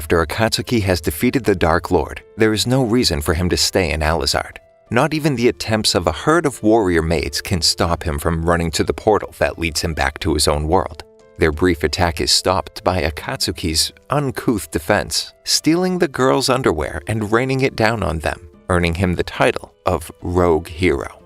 After Akatsuki has defeated the Dark Lord, there is no reason for him to stay in Alayzard. Not even the attempts of a herd of warrior maids can stop him from running to the portal that leads him back to his own world. Their brief attack is stopped by Akatsuki's uncouth defense, stealing the girls' underwear and raining it down on them, earning him the title of Rogue Hero.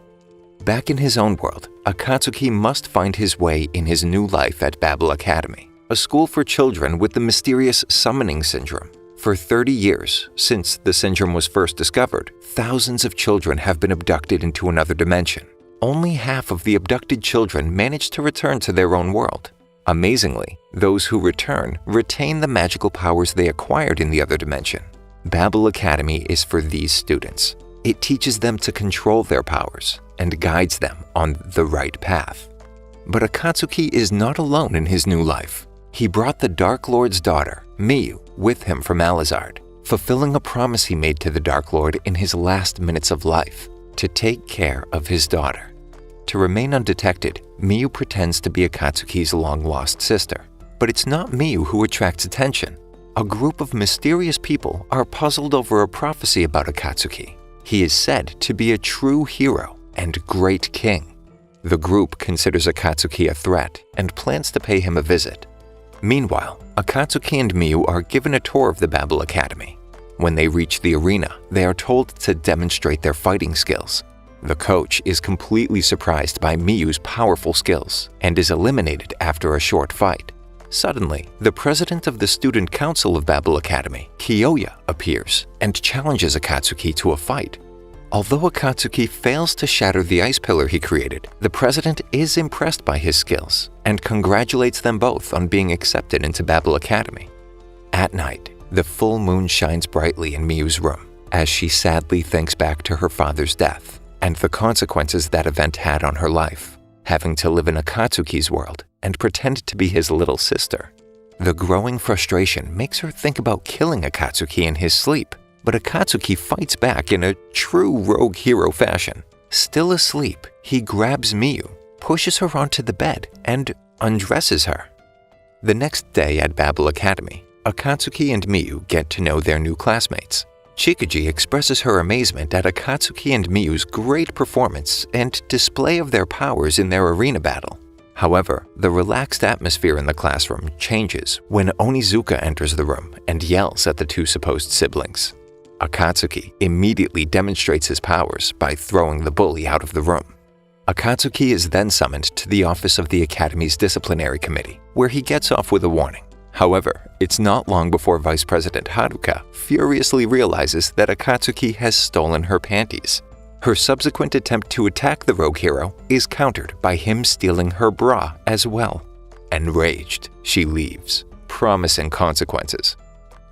Back in his own world, Akatsuki must find his way in his new life at Babel Academy, a school for children with the mysterious summoning syndrome. For 30 years, since the syndrome was first discovered, thousands of children have been abducted into another dimension. Only half of the abducted children manage to return to their own world. Amazingly, those who return retain the magical powers they acquired in the other dimension. Babel Academy is for these students. It teaches them to control their powers and guides them on the right path. But Akatsuki is not alone in his new life. He brought the Dark Lord's daughter, Miyu, with him from Alayzard, fulfilling a promise he made to the Dark Lord in his last minutes of life, to take care of his daughter. To remain undetected, Miyu pretends to be Akatsuki's long-lost sister. But it's not Miyu who attracts attention. A group of mysterious people are puzzled over a prophecy about Akatsuki. He is said to be a true hero and great king. The group considers Akatsuki a threat and plans to pay him a visit. Meanwhile, Akatsuki and Miyu are given a tour of the Babel Academy. When they reach the arena, they are told to demonstrate their fighting skills. The coach is completely surprised by Miyu's powerful skills and is eliminated after a short fight. Suddenly, the president of the student council of Babel Academy, Kiyoya, appears and challenges Akatsuki to a fight. Although Akatsuki fails to shatter the ice pillar he created, the president is impressed by his skills and congratulates them both on being accepted into Babel Academy. At night, the full moon shines brightly in Miyu's room as she sadly thinks back to her father's death and the consequences that event had on her life, having to live in Akatsuki's world and pretend to be his little sister. The growing frustration makes her think about killing Akatsuki in his sleep, but Akatsuki fights back in a true rogue hero fashion. Still asleep, he grabs Miyu, pushes her onto the bed, and undresses her. The next day at Babel Academy, Akatsuki and Miyu get to know their new classmates. Chikuji expresses her amazement at Akatsuki and Miyu's great performance and display of their powers in their arena battle. However, the relaxed atmosphere in the classroom changes when Onizuka enters the room and yells at the two supposed siblings. Akatsuki immediately demonstrates his powers by throwing the bully out of the room. Akatsuki is then summoned to the office of the Academy's disciplinary committee, where he gets off with a warning. However, it's not long before Vice President Haruka furiously realizes that Akatsuki has stolen her panties. Her subsequent attempt to attack the rogue hero is countered by him stealing her bra as well. Enraged, she leaves, promising consequences.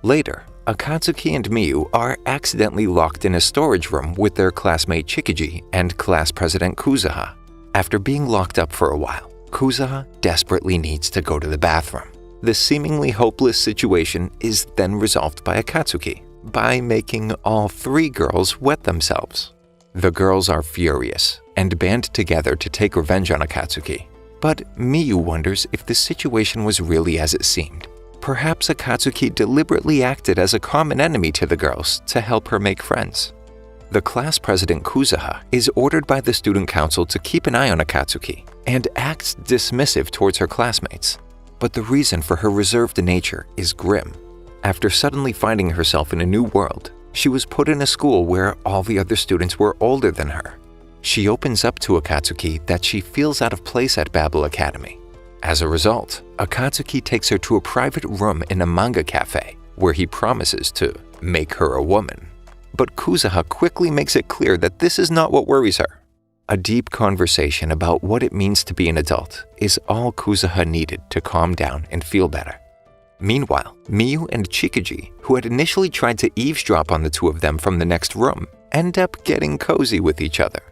Later, Akatsuki and Miyu are accidentally locked in a storage room with their classmate Chikuji and class president Kuzuha. After being locked up for a while, Kuzuha desperately needs to go to the bathroom. The seemingly hopeless situation is then resolved by Akatsuki by making all three girls wet themselves. The girls are furious and band together to take revenge on Akatsuki. But Miyu wonders if the situation was really as it seemed. Perhaps Akatsuki deliberately acted as a common enemy to the girls to help her make friends. The class president Kuzuha is ordered by the student council to keep an eye on Akatsuki and acts dismissive towards her classmates. But the reason for her reserved nature is grim. After suddenly finding herself in a new world, she was put in a school where all the other students were older than her. She opens up to Akatsuki that she feels out of place at Babel Academy. As a result, Akatsuki takes her to a private room in a manga cafe where he promises to make her a woman. But Kuzuha quickly makes it clear that this is not what worries her. A deep conversation about what it means to be an adult is all Kuzuha needed to calm down and feel better. Meanwhile, Miyu and Chikuji, who had initially tried to eavesdrop on the two of them from the next room, end up getting cozy with each other.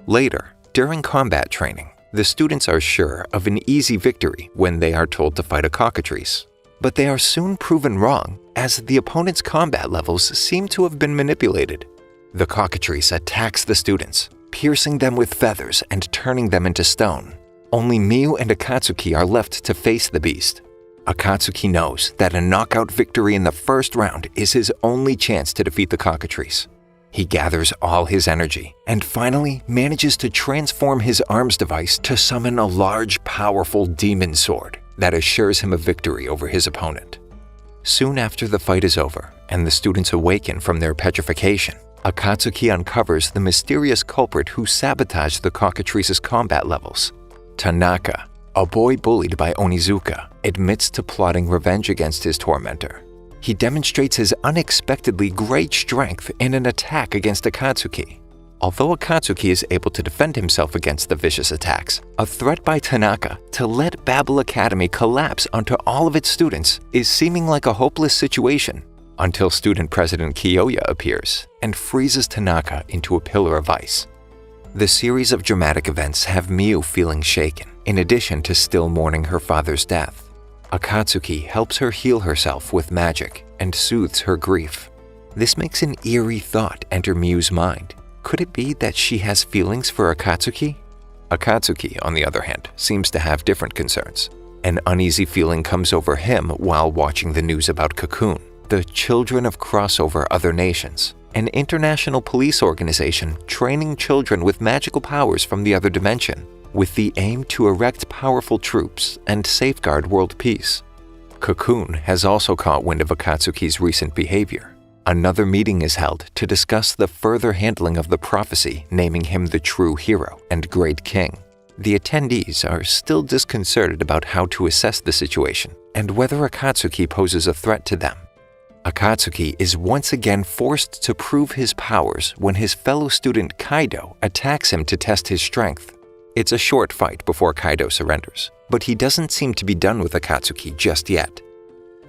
Later, during combat training, the students are sure of an easy victory when they are told to fight a cockatrice. But they are soon proven wrong, as the opponent's combat levels seem to have been manipulated. The cockatrice attacks the students, piercing them with feathers and turning them into stone. Only Miyu and Akatsuki are left to face the beast. Akatsuki knows that a knockout victory in the first round is his only chance to defeat the cockatrice. He gathers all his energy and finally manages to transform his arms device to summon a large, powerful demon sword that assures him a victory over his opponent. Soon after the fight is over and the students awaken from their petrification, Akatsuki uncovers the mysterious culprit who sabotaged the cockatrice's combat levels. Tanaka, a boy bullied by Onizuka, admits to plotting revenge against his tormentor. He demonstrates his unexpectedly great strength in an attack against Akatsuki. Although Akatsuki is able to defend himself against the vicious attacks, a threat by Tanaka to let Babel Academy collapse onto all of its students is seeming like a hopeless situation until student president Kiyoya appears and freezes Tanaka into a pillar of ice. The series of dramatic events have Miu feeling shaken, in addition to still mourning her father's death. Akatsuki helps her heal herself with magic and soothes her grief. This makes an eerie thought enter Miu's mind. Could it be that she has feelings for Akatsuki? Akatsuki, on the other hand, seems to have different concerns. An uneasy feeling comes over him while watching the news about Cocoon, the Children of Crossover Other Nations, an international police organization training children with magical powers from the other dimension, with the aim to erect powerful troops and safeguard world peace. Cocoon has also caught wind of Akatsuki's recent behavior. Another meeting is held to discuss the further handling of the prophecy naming him the true hero and great king. The attendees are still disconcerted about how to assess the situation and whether Akatsuki poses a threat to them. Akatsuki is once again forced to prove his powers when his fellow student Kaido attacks him to test his strength. It's a short fight before Kaido surrenders, but he doesn't seem to be done with Akatsuki just yet.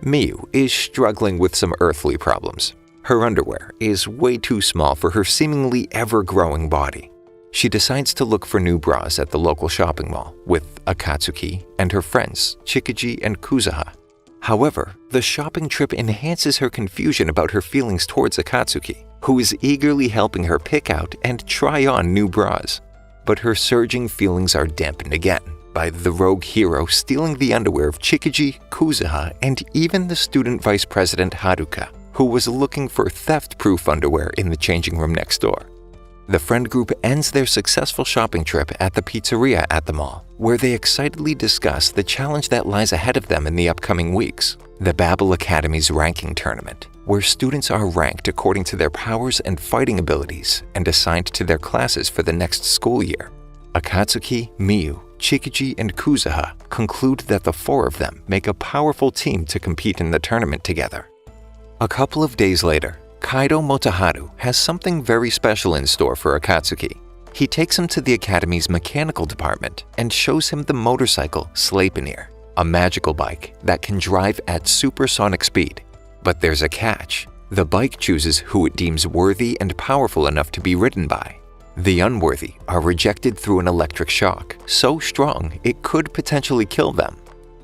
Miu is struggling with some earthly problems. Her underwear is way too small for her seemingly ever-growing body. She decides to look for new bras at the local shopping mall with Akatsuki and her friends Chikiji and Kuzuha. However, the shopping trip enhances her confusion about her feelings towards Akatsuki, who is eagerly helping her pick out and try on new bras. But her surging feelings are dampened again by the rogue hero stealing the underwear of Chikiji, Kuzuha, and even the student vice president Haruka, who was looking for theft-proof underwear in the changing room next door. The friend group ends their successful shopping trip at the pizzeria at the mall, where they excitedly discuss the challenge that lies ahead of them in the upcoming weeks, the Babel Academy's ranking tournament, where students are ranked according to their powers and fighting abilities and assigned to their classes for the next school year. Akatsuki, Miu, Chikiji, and Kuzuha conclude that the four of them make a powerful team to compete in the tournament together. A couple of days later, Kaido Motoharu has something very special in store for Akatsuki. He takes him to the Academy's mechanical department and shows him the motorcycle Sleipnir, a magical bike that can drive at supersonic speed. But there's a catch. The bike chooses who it deems worthy and powerful enough to be ridden by. The unworthy are rejected through an electric shock, so strong it could potentially kill them.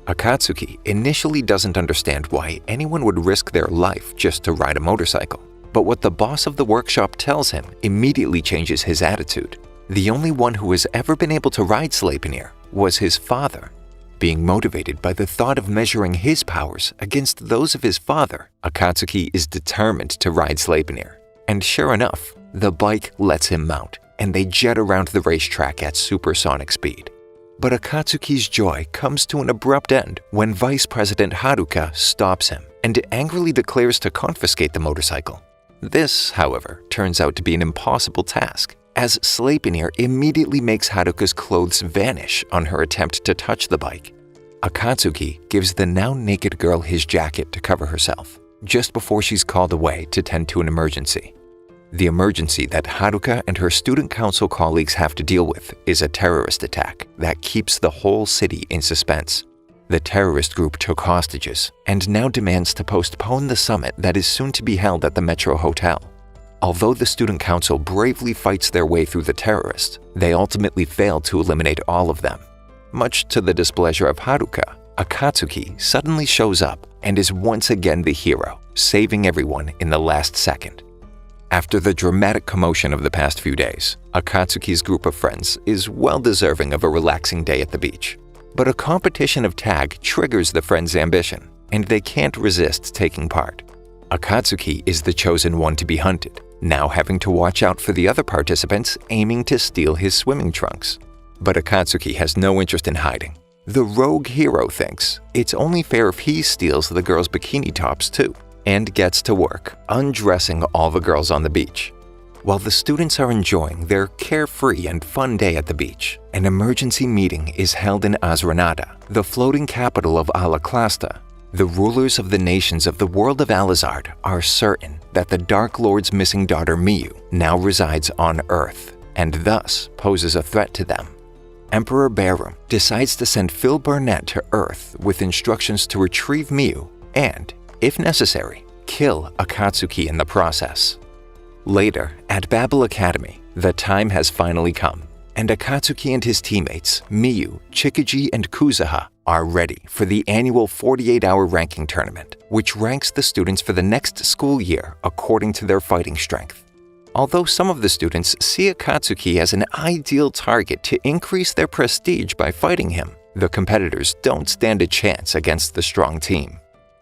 Akatsuki initially doesn't understand why anyone would risk their life just to ride a motorcycle. But what the boss of the workshop tells him immediately changes his attitude. The only one who has ever been able to ride Sleipnir was his father. Being motivated by the thought of measuring his powers against those of his father, Akatsuki is determined to ride Sleipnir. And sure enough, the bike lets him mount, and they jet around the racetrack at supersonic speed. But Akatsuki's joy comes to an abrupt end when Vice President Haruka stops him and angrily declares to confiscate the motorcycle. This, however, turns out to be an impossible task, as Sleipnir immediately makes Haruka's clothes vanish on her attempt to touch the bike. Akatsuki gives the now naked girl his jacket to cover herself, just before she's called away to tend to an emergency. The emergency that Haruka and her student council colleagues have to deal with is a terrorist attack that keeps the whole city in suspense. The terrorist group took hostages and now demands to postpone the summit that is soon to be held at the Metro Hotel. Although the student council bravely fights their way through the terrorists, they ultimately fail to eliminate all of them. Much to the displeasure of Haruka, Akatsuki suddenly shows up and is once again the hero, saving everyone in the last second. After the dramatic commotion of the past few days, Akatsuki's group of friends is well deserving of a relaxing day at the beach. But a competition of tag triggers the friends' ambition, and they can't resist taking part. Akatsuki is the chosen one to be hunted, now having to watch out for the other participants aiming to steal his swimming trunks. But Akatsuki has no interest in hiding. The rogue hero thinks it's only fair if he steals the girls' bikini tops too, and gets to work undressing all the girls on the beach. While the students are enjoying their carefree and fun day at the beach, an emergency meeting is held in Azranada, the floating capital of Alaklasta. The rulers of the nations of the world of Alayzard are certain that the Dark Lord's missing daughter Miyu now resides on Earth, and thus poses a threat to them. Emperor Barum decides to send Phil Burnett to Earth with instructions to retrieve Miyu and, if necessary, kill Akatsuki in the process. Later, at Babel Academy, the time has finally come, and Akatsuki and his teammates, Miyu, Chikiji, and Kuzuha, are ready for the annual 48-hour ranking tournament, which ranks the students for the next school year according to their fighting strength. Although some of the students see Akatsuki as an ideal target to increase their prestige by fighting him, the competitors don't stand a chance against the strong team.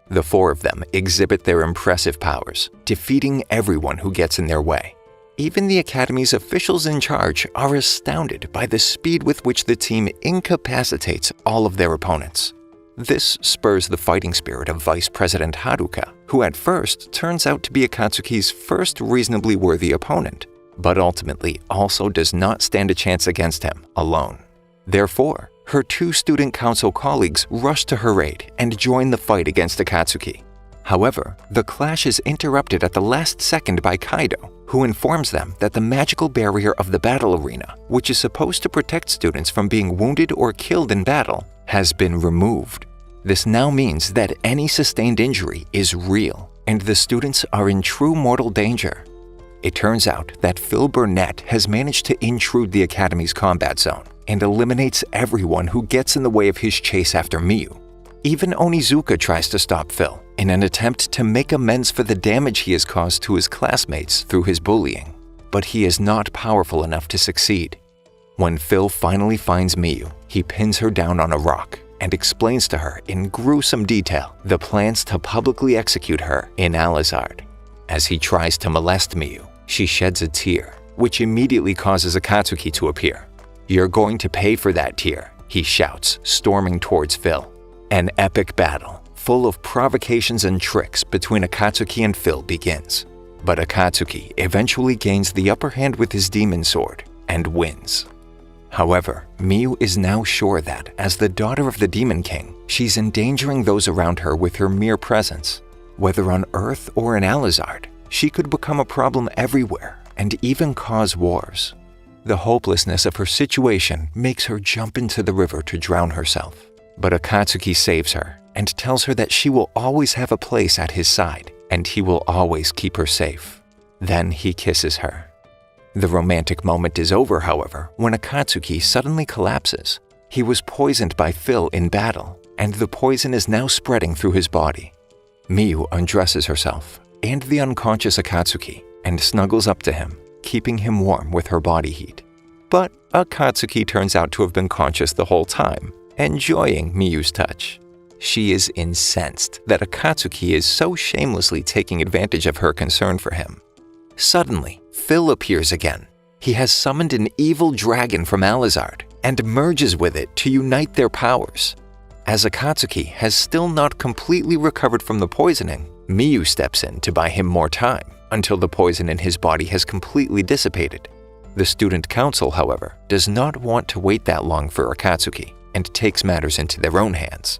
The four of them exhibit their impressive powers, defeating everyone who gets in their way. Even the Academy's officials in charge are astounded by the speed with which the team incapacitates all of their opponents. This spurs the fighting spirit of Vice President Haruka, who at first turns out to be Akatsuki's first reasonably worthy opponent, but ultimately also does not stand a chance against him alone. Therefore, her two student council colleagues rush to her aid and join the fight against Akatsuki. However, the clash is interrupted at the last second by Kaido, who informs them that the magical barrier of the battle arena, which is supposed to protect students from being wounded or killed in battle, has been removed. This now means that any sustained injury is real, and the students are in true mortal danger. It turns out that Phil Burnett has managed to intrude the Academy's combat zone and eliminates everyone who gets in the way of his chase after Miyu. Even Onizuka tries to stop Phil in an attempt to make amends for the damage he has caused to his classmates through his bullying, but he is not powerful enough to succeed. When Phil finally finds Miyu, he pins her down on a rock and explains to her in gruesome detail the plans to publicly execute her in Alayzard. As he tries to molest Miyu, she sheds a tear, which immediately causes Akatsuki to appear. "You're going to pay for that tear," he shouts, storming towards Phil. An epic battle, full of provocations and tricks between Akatsuki and Phil begins. But Akatsuki eventually gains the upper hand with his demon sword and wins. However, Miyu is now sure that, as the daughter of the Demon King, she's endangering those around her with her mere presence. Whether on Earth or in Alayzard, she could become a problem everywhere and even cause wars. The hopelessness of her situation makes her jump into the river to drown herself. But Akatsuki saves her and tells her that she will always have a place at his side and he will always keep her safe. Then he kisses her. The romantic moment is over, however, when Akatsuki suddenly collapses. He was poisoned by Phil in battle, and the poison is now spreading through his body. Miyu undresses herself and the unconscious Akatsuki and snuggles up to him, keeping him warm with her body heat. But Akatsuki turns out to have been conscious the whole time, enjoying Miyu's touch. She is incensed that Akatsuki is so shamelessly taking advantage of her concern for him. Suddenly, Phil appears again. He has summoned an evil dragon from Alayzard and merges with it to unite their powers. As Akatsuki has still not completely recovered from the poisoning, Miyu steps in to buy him more time until the poison in his body has completely dissipated. The student council, however, does not want to wait that long for Akatsuki and takes matters into their own hands.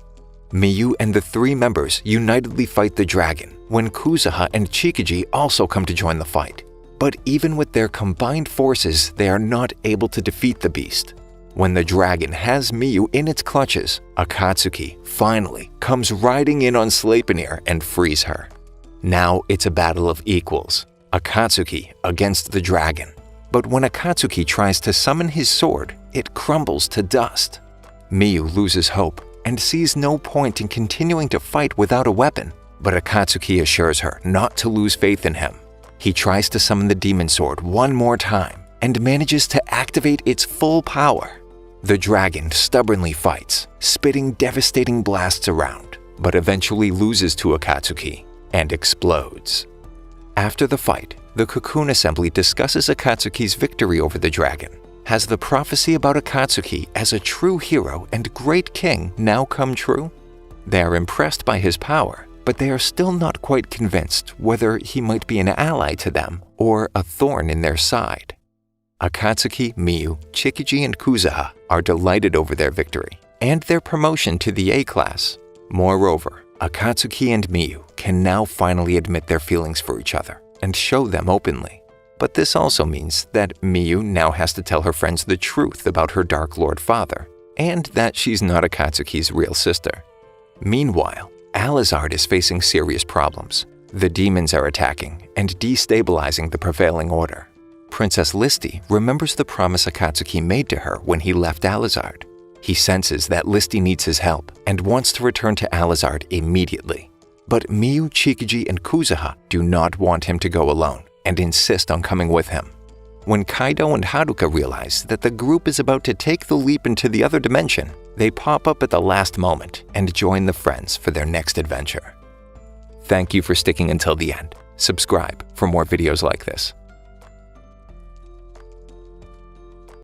Miyu and the three members unitedly fight the dragon when Kuzuha and Chikiji also come to join the fight. But even with their combined forces, they are not able to defeat the beast. When the dragon has Miyu in its clutches, Akatsuki finally comes riding in on Sleipnir and frees her. Now it's a battle of equals, Akatsuki against the dragon. But when Akatsuki tries to summon his sword, it crumbles to dust. Miyu loses hope and sees no point in continuing to fight without a weapon, but Akatsuki assures her not to lose faith in him. He tries to summon the demon sword one more time and manages to activate its full power. The dragon stubbornly fights, spitting devastating blasts around, but eventually loses to Akatsuki and explodes. After the fight, the Cocoon Assembly discusses Akatsuki's victory over the dragon. Has the prophecy about Akatsuki as a true hero and great king now come true? They are impressed by his power, but they are still not quite convinced whether he might be an ally to them or a thorn in their side. Akatsuki, Miyu, Chikiji, and Kuzuha are delighted over their victory and their promotion to the A class. Moreover, Akatsuki and Miyu can now finally admit their feelings for each other and show them openly. But this also means that Miyu now has to tell her friends the truth about her Dark Lord father, and that she's not Akatsuki's real sister. Meanwhile, Alayzard is facing serious problems. The demons are attacking and destabilizing the prevailing order. Princess Listy remembers the promise Akatsuki made to her when he left Alayzard. He senses that Listy needs his help and wants to return to Alayzard immediately. But Miyu, Chikiji, and Kuzuha do not want him to go alone and insist on coming with him. When Kaido and Haruka realize that the group is about to take the leap into the other dimension, they pop up at the last moment and join the friends for their next adventure. Thank you for sticking until the end. Subscribe for more videos like this.